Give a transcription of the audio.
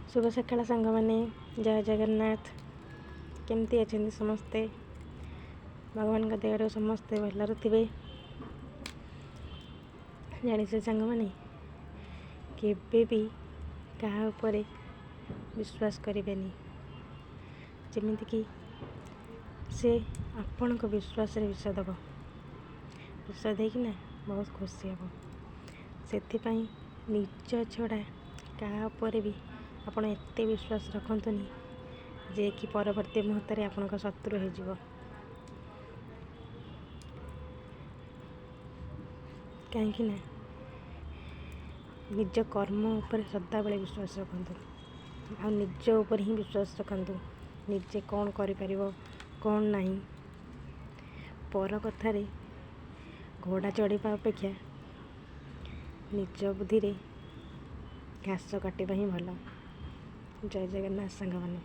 शुभ सकाळ सांगमाने जय जगन्नाथ। केमती अछंती समस्ते? भगवान का दयारू समस्ते भलरे थिबे। जानिछे सांगमाने केबे भी कहा उपरे विश्वास करेनि, जेमिति कि से आपण को विश्वास रे विश्वास दब, विश्वास देकिना बहुत खुशी हम। से निज छड़ा क्या उपर भी आपण एते विश्वास रखतुनि जे कि परवर्ती मुहूर्त में आपण शत्रु हो। कहीं निज कर्म उपर सदा बेले विश्वास रखतु आ निज उपर ही विश्वास रखतु। निजे कौन कर कौन नहीं, पर कथार घोड़ा चढ़ा अपेक्षा निज बुद्धि रे घास काटिबा ही भल। जय जगन्नाथ सांगमाने।